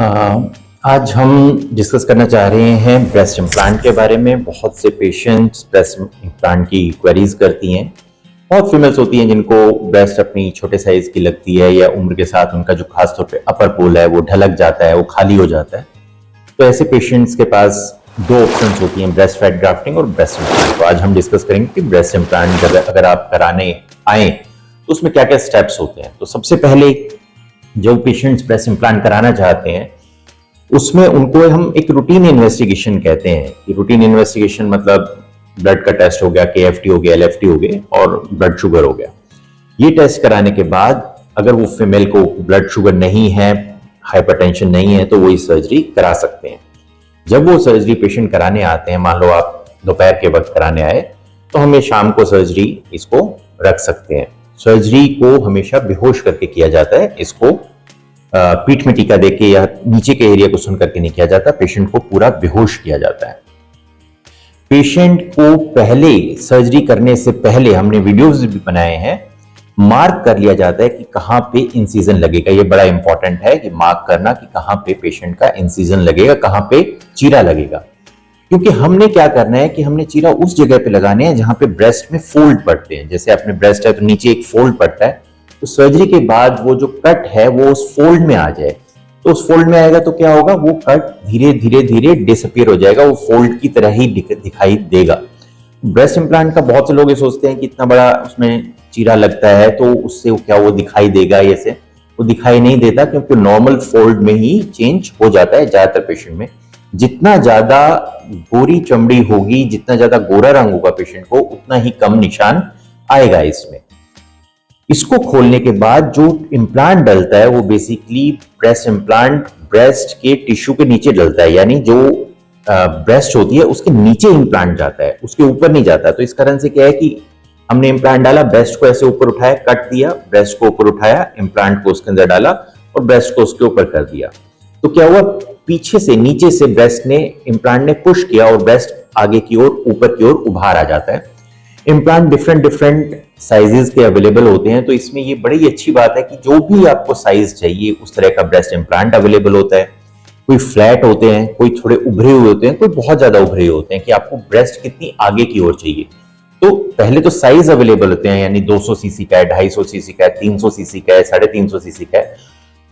अ, आज हम डिस्कस करना चाह रहे हैं ब्रेस्ट इम्प्लांट के बारे में। बहुत से पेशेंट्स ब्रेस्ट इम्प्लांट की क्वेरीज करती हैं। बहुत फीमेल्स होती हैं जिनको ब्रेस्ट अपनी छोटे साइज की लगती है या उम्र के साथ उनका जो खास तौर पे अपर पोल है वो ढलक जाता है, वो खाली हो जाता है। तो ऐसे पेशेंट्स के पास दो ऑप्शंस होती हैं, ब्रेस्ट फैट ग्राफ्टिंग और ब्रेस्ट इम्प्लांट। तो आज हम डिस्कस करेंगे कि ब्रेस्ट इम्प्लांट अगर आप कराने आए तो उसमें क्या क्या स्टेप्स होते हैं। तो सबसे पहले जो पेशेंट्स ब्रेस्ट इम्प्लांट कराना चाहते हैं उसमें उनको हम एक रूटीन इन्वेस्टिगेशन कहते हैं कि रूटीन इन्वेस्टिगेशन मतलब ब्लड का टेस्ट हो गया, केएफटी हो गया, एलएफटी हो गया और ब्लड शुगर हो गया। ये टेस्ट कराने के बाद अगर वो फीमेल को ब्लड शुगर नहीं है, हाइपरटेंशन नहीं है, तो वो इस सर्जरी करा सकते हैं। जब वो सर्जरी पेशेंट कराने आते हैं, मान लो आप दोपहर के वक्त कराने आए, तो हमें शाम को सर्जरी इसको रख सकते हैं। सर्जरी को हमेशा बेहोश करके किया जाता है, इसको पीठ में टीका देके या नीचे के एरिया को सुन करके नहीं किया जाता, पेशेंट को पूरा बेहोश किया जाता है। पेशेंट को पहले सर्जरी करने से पहले हमने वीडियोस भी बनाए हैं, मार्क कर लिया जाता है कि कहां पे इंसिजन लगेगा। ये बड़ा इंपॉर्टेंट है कि मार्क करना कि कहां पे पेशेंट का इंसिजन लगेगा, कहां पे चीरा लगेगा। क्योंकि हमने क्या करना है कि हमने चीरा उस जगह पे लगाने हैं जहां पे ब्रेस्ट में फोल्ड पड़ते हैं। जैसे अपने ब्रेस्ट है तो नीचे एक फोल्ड पड़ता है, तो सर्जरी के बाद वो जो कट है वो उस फोल्ड में आ जाए। तो उस फोल्ड में आएगा तो क्या होगा, वो कट धीरे धीरे धीरे डिसअपियर हो जाएगा, वो फोल्ड की तरह ही दिखाई देगा। ब्रेस्ट इम्प्लांट का बहुत से लोग ये सोचते हैं कि इतना बड़ा उसमें चीरा लगता है तो उससे क्या वो दिखाई देगा, ऐसे वो दिखाई नहीं देता, क्योंकि नॉर्मल फोल्ड में ही चेंज हो जाता है ज्यादातर पेशेंट में। जितना ज्यादा गोरी चमड़ी होगी, जितना ज्यादा गोरा रंग होगा पेशेंट को, उतना ही कम निशान आएगा इसमें। इसको खोलने के बाद जो इम्प्लांट डलता है वो बेसिकली ब्रेस्ट इम्प्लांट ब्रेस्ट के टिश्यू के नीचे डलता है, यानी जो ब्रेस्ट होती है उसके नीचे इम्प्लांट जाता है, उसके ऊपर नहीं जाता। तो इस कारण से क्या है कि हमने इम्प्लांट डाला, ब्रेस्ट को ऐसे ऊपर उठाया, कट दिया, ब्रेस्ट को ऊपर उठाया, इम्प्लांट को उसके अंदर डाला और ब्रेस्ट को उसके ऊपर कर दिया। तो क्या हुआ, पीछे से नीचे से ब्रेस्ट ने इम्प्लांट ने पुश किया और ब्रेस्ट आगे की ओर ऊपर की ओर उभार आ जाता है। इम्प्लांट डिफरेंट डिफरेंट साइजेस के अवेलेबल होते हैं, तो इसमें ये बड़ी अच्छी बात है कि जो भी आपको साइज चाहिए उस तरह का ब्रेस्ट इम्प्लांट अवेलेबल होता है। कोई फ्लैट होते हैं, कोई थोड़े उभरे हुए होते हैं, कोई बहुत ज्यादा उभरे हुए होते हैं कि आपको ब्रेस्ट कितनी आगे की ओर चाहिए। तो पहले तो साइज अवेलेबल होते हैं, यानी 200 सीसी का है, 250 सीसी का है, 300 सीसी का है, 350 सीसी का है,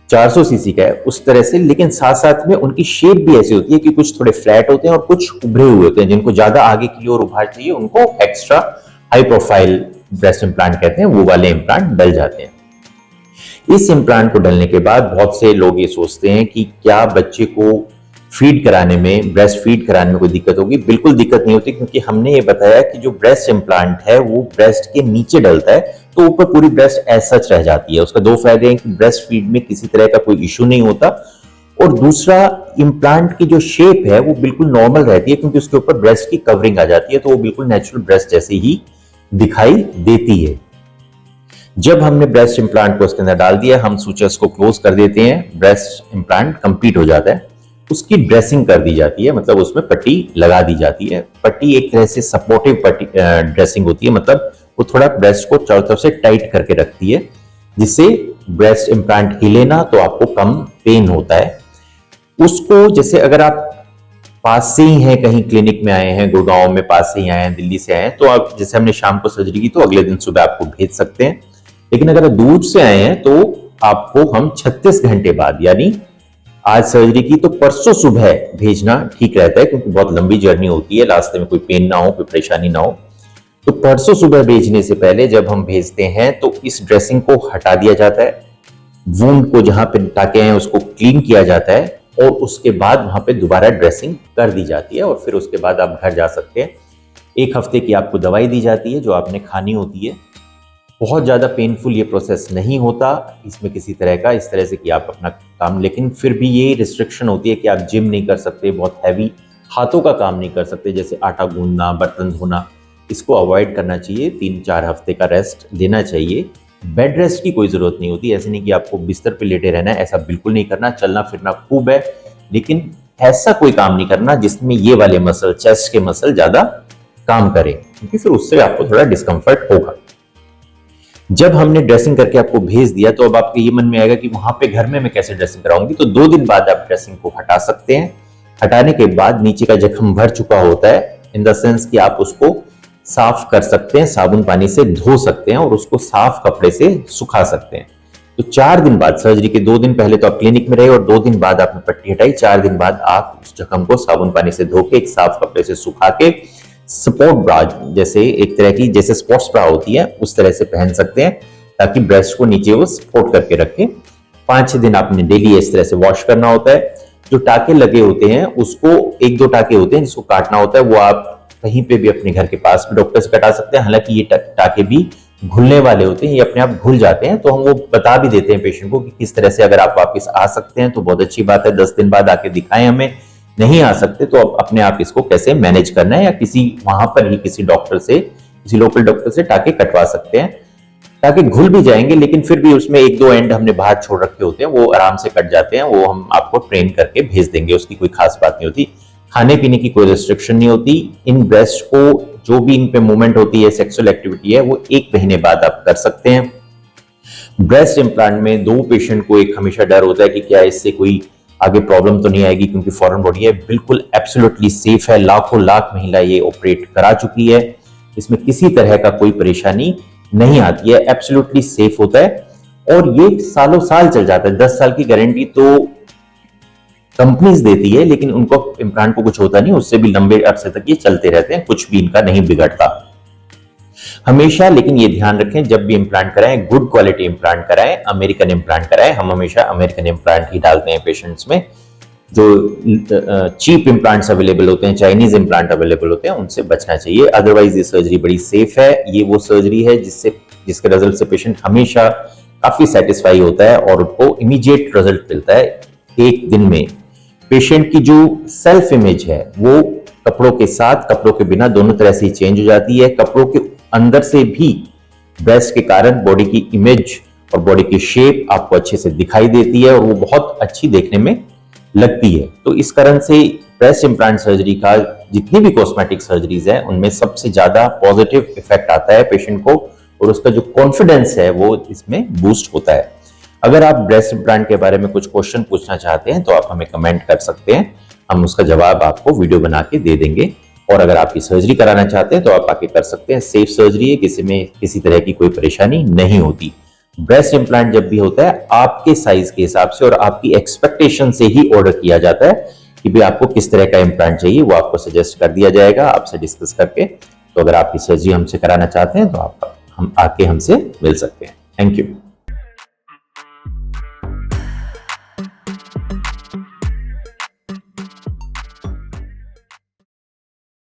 400 सीसी का है, उस तरह से। लेकिन साथ साथ में उनकी शेप भी ऐसी होती है कि कुछ थोड़े फ्लैट होते हैं और कुछ उभरे हुए होते हैं। जिनको ज्यादा आगे की ओर उभार चाहिए उनको extra high profile breast implant कहते हैं, वो वाले इम्प्लांट डल जाते हैं। इस इम्प्लांट को डलने के बाद बहुत से लोग ये सोचते हैं कि क्या बच्चे को फीड कराने में, ब्रेस्ट फीड कराने में कोई दिक्कत होगी। बिल्कुल दिक्कत नहीं होती, क्योंकि हमने ये बताया कि जो ब्रेस्ट इम्प्लांट है वो ब्रेस्ट के नीचे डलता है, तो ऊपर पूरी ब्रेस्ट एज सच रह जाती है। उसका दो फायदे हैं कि ब्रेस्ट फीड में किसी तरह का कोई इश्यू नहीं होता, और दूसरा इम्प्लांट की जो शेप है वो बिल्कुल नॉर्मल रहती है, क्योंकि उसके ऊपर ब्रेस्ट की कवरिंग आ जाती है, तो वो बिल्कुल नेचुरल ब्रेस्ट जैसी ही दिखाई देती है। जब हमने ब्रेस्ट इम्प्लांट को उसके अंदर डाल दिया, हम सूचर्स को क्लोज कर देते हैं, ब्रेस्ट इम्प्लांट कंप्लीट हो जाता है। उसकी ड्रेसिंग कर दी जाती है, मतलब उसमें पट्टी लगा दी जाती है। पट्टी एक तरह से सपोर्टिव पट्टी ड्रेसिंग होती है, मतलब वो थोड़ा ब्रेस्ट को चारों तरफ से टाइट करके रखती है, जिससे ब्रेस्ट इम्प्लांट हिले ना, तो आपको कम पेन होता है। उसको जैसे अगर आप पास से ही हैं, कहीं क्लिनिक में आए हैं, गुड़गांव में पास से ही आए हैं, दिल्ली से आए हैं, तो आप जैसे हमने शाम को सर्जरी की तो अगले दिन सुबह आपको भेज सकते हैं। लेकिन अगर दूर से आए हैं तो आपको हम 36 घंटे बाद, यानी आज सर्जरी की तो परसों सुबह भेजना ठीक रहता है, क्योंकि बहुत लंबी जर्नी होती है, रास्ते में कोई पेन ना हो, कोई परेशानी ना हो। तो परसों सुबह भेजने से पहले जब हम भेजते हैं तो इस ड्रेसिंग को हटा दिया जाता है, वुंड को जहां पे टाके हैं उसको क्लीन किया जाता है, और उसके बाद वहां पे दोबारा ड्रेसिंग कर दी जाती है, और फिर उसके बाद आप घर जा सकते हैं। 1 हफ्ते की आपको दवाई दी जाती है जो आपने खानी होती है। बहुत ज्यादा पेनफुल ये प्रोसेस नहीं होता इसमें किसी तरह का, इस तरह से कि आप अपना काम, लेकिन फिर भी ये रिस्ट्रिक्शन होती है कि आप जिम नहीं कर सकते, बहुत हैवी हाथों का काम नहीं कर सकते, जैसे आटा गूंदना, बर्तन धोना, इसको अवॉइड करना चाहिए। 3-4 हफ्ते का रेस्ट लेना चाहिए। बेड रेस्ट की कोई जरूरत नहीं होती, ऐसे नहीं कि आपको बिस्तर पे लेटे रहना है, ऐसा बिल्कुल नहीं करना। चलना फिरना खूब है, लेकिन ऐसा कोई काम नहीं करना जिसमें ये वाले मसल, चेस्ट के मसल ज्यादा काम करें, क्योंकि फिर उससे आपको थोड़ा डिस्कंफर्ट होगा। जब हमने ड्रेसिंग करके आपको भेज दिया तो अब आपके ये मन में आएगा कि वहां पे घर में मैं कैसे ड्रेसिंग कराऊंगी। तो 2 दिन बाद आप ड्रेसिंग को हटा सकते हैं। हटाने के बाद नीचे का जख्म भर चुका होता है, इन द सेंस कि आप उसको साफ कर सकते हैं, साबुन पानी से धो सकते हैं और उसको साफ कपड़े से सुखा सकते हैं। तो 4 दिन बाद, सर्जरी के 2 दिन पहले तो आप क्लिनिक में रहे और 2 दिन बाद आपने पट्टी हटाई, 4 दिन बाद आप उस जख्म को साबुन पानी से धो के एक साफ कपड़े से सुखा के सपोर्ट ब्रा, जैसे एक तरह की जैसे स्पोर्ट्स ब्रा होती है उस तरह से पहन सकते हैं, ताकि ब्रेस्ट को नीचे वो सपोर्ट करके रखे। 5-6 दिन आपने डेली इस तरह से वॉश करना होता है। जो टाके लगे होते हैं उसको, 1-2 टाके होते हैं जिसको काटना होता है, वो आप कहीं पे भी अपने घर के पास भी डॉक्टर से कटा सकते हैं। हालांकि ये टाके भी घुलने वाले होते हैं, ये अपने आप घुल जाते हैं, तो हम वो बता भी देते हैं पेशेंट को कि किस तरह से अगर आप वापस आ सकते हैं तो बहुत अच्छी बात है, 10 दिन बाद आके दिखाएं हमें। नहीं आ सकते तो अपने आप इसको कैसे मैनेज करना है, या किसी वहां पर ही किसी डॉक्टर से, किसी लोकल डॉक्टर से टाके कटवा सकते हैं। टाके घुल भी जाएंगे लेकिन फिर भी उसमें 1-2 एंड हमने बाहर छोड़ रखे होते हैं, वो आराम से कट जाते हैं, वो हम आपको ट्रेन करके भेज देंगे, उसकी कोई खास बात नहीं होती। खाने पीने की कोई रिस्ट्रिक्शन नहीं होती। इन ब्रेस्ट को जो भी इन पे मूवमेंट होती है, सेक्सुअल एक्टिविटी है, वो 1 महीने बाद आप कर सकते हैं। ब्रेस्ट इम्प्लांट में 2 पेशेंट को एक हमेशा डर होता है कि क्या इससे कोई आगे प्रॉब्लम तो नहीं आएगी, क्योंकि फॉरेन बॉडी है। बिल्कुल एब्सोल्युटली सेफ है, लाखों लाख महिला ये ऑपरेट करा चुकी है, इसमें किसी तरह का कोई परेशानी नहीं आती है, एब्सोल्युटली सेफ होता है और ये सालों साल चल जाता है। 10 साल की गारंटी तो कंपनीज देती है, लेकिन उनको इम्प्लांट को कुछ होता नहीं, उससे भी लंबे अरसे तक ये चलते रहते हैं, कुछ भी इनका नहीं बिगड़ता हमेशा। लेकिन ये ध्यान रखें, जब भी इम्प्लांट कराएं गुड क्वालिटी इम्प्लांट कराएं, अमेरिकन इम्प्लांट कराएं। हम हमेशा अमेरिकन इम्प्लांट ही डालते हैं पेशेंट्स में। जो चीप इम्प्लांट्स अवेलेबल होते हैं, चाइनीज इम्प्लांट अवेलेबल होते हैं, उनसे बचना चाहिए। अदरवाइज ये सर्जरी बड़ी सेफ है। ये वो सर्जरी है जिसके रिजल्ट से पेशेंट हमेशा काफी सेटिस्फाई होता है और उनको इमीडिएट रिजल्ट मिलता है 1 दिन में। पेशेंट की जो सेल्फ इमेज है वो कपड़ों के साथ, कपड़ों के बिना दोनों तरह से चेंज हो जाती है। कपड़ों के अंदर से भी ब्रेस्ट के कारण बॉडी की इमेज और बॉडी की शेप आपको अच्छे से दिखाई देती है और वो बहुत अच्छी देखने में लगती है। तो इस कारण से ब्रेस्ट इम्प्लांट सर्जरी का, जितनी भी कॉस्मेटिक सर्जरीज है, उनमें सबसे ज्यादा पॉजिटिव इफेक्ट आता है पेशेंट को और उसका जो कॉन्फिडेंस है वो इसमें बूस्ट होता है। अगर आप ब्रेस्ट इम्प्लांट के बारे में कुछ क्वेश्चन पूछना चाहते हैं तो आप हमें कमेंट कर सकते हैं, हम उसका जवाब आपको वीडियो बना के दे देंगे। और अगर आप ये सर्जरी कराना चाहते हैं तो आप आके कर सकते हैं। सेफ सर्जरी है, किसी में किसी तरह की कोई परेशानी नहीं होती। ब्रेस्ट इम्प्लांट जब भी होता है आपके साइज के हिसाब से और आपकी एक्सपेक्टेशन से ही ऑर्डर किया जाता है कि भाई आपको किस तरह का इम्प्लांट चाहिए, वो आपको सजेस्ट कर दिया जाएगा आपसे डिस्कस करके। तो अगर आप ये सर्जरी हमसे कराना चाहते हैं तो आप हम आके हमसे मिल सकते हैं। Thank you.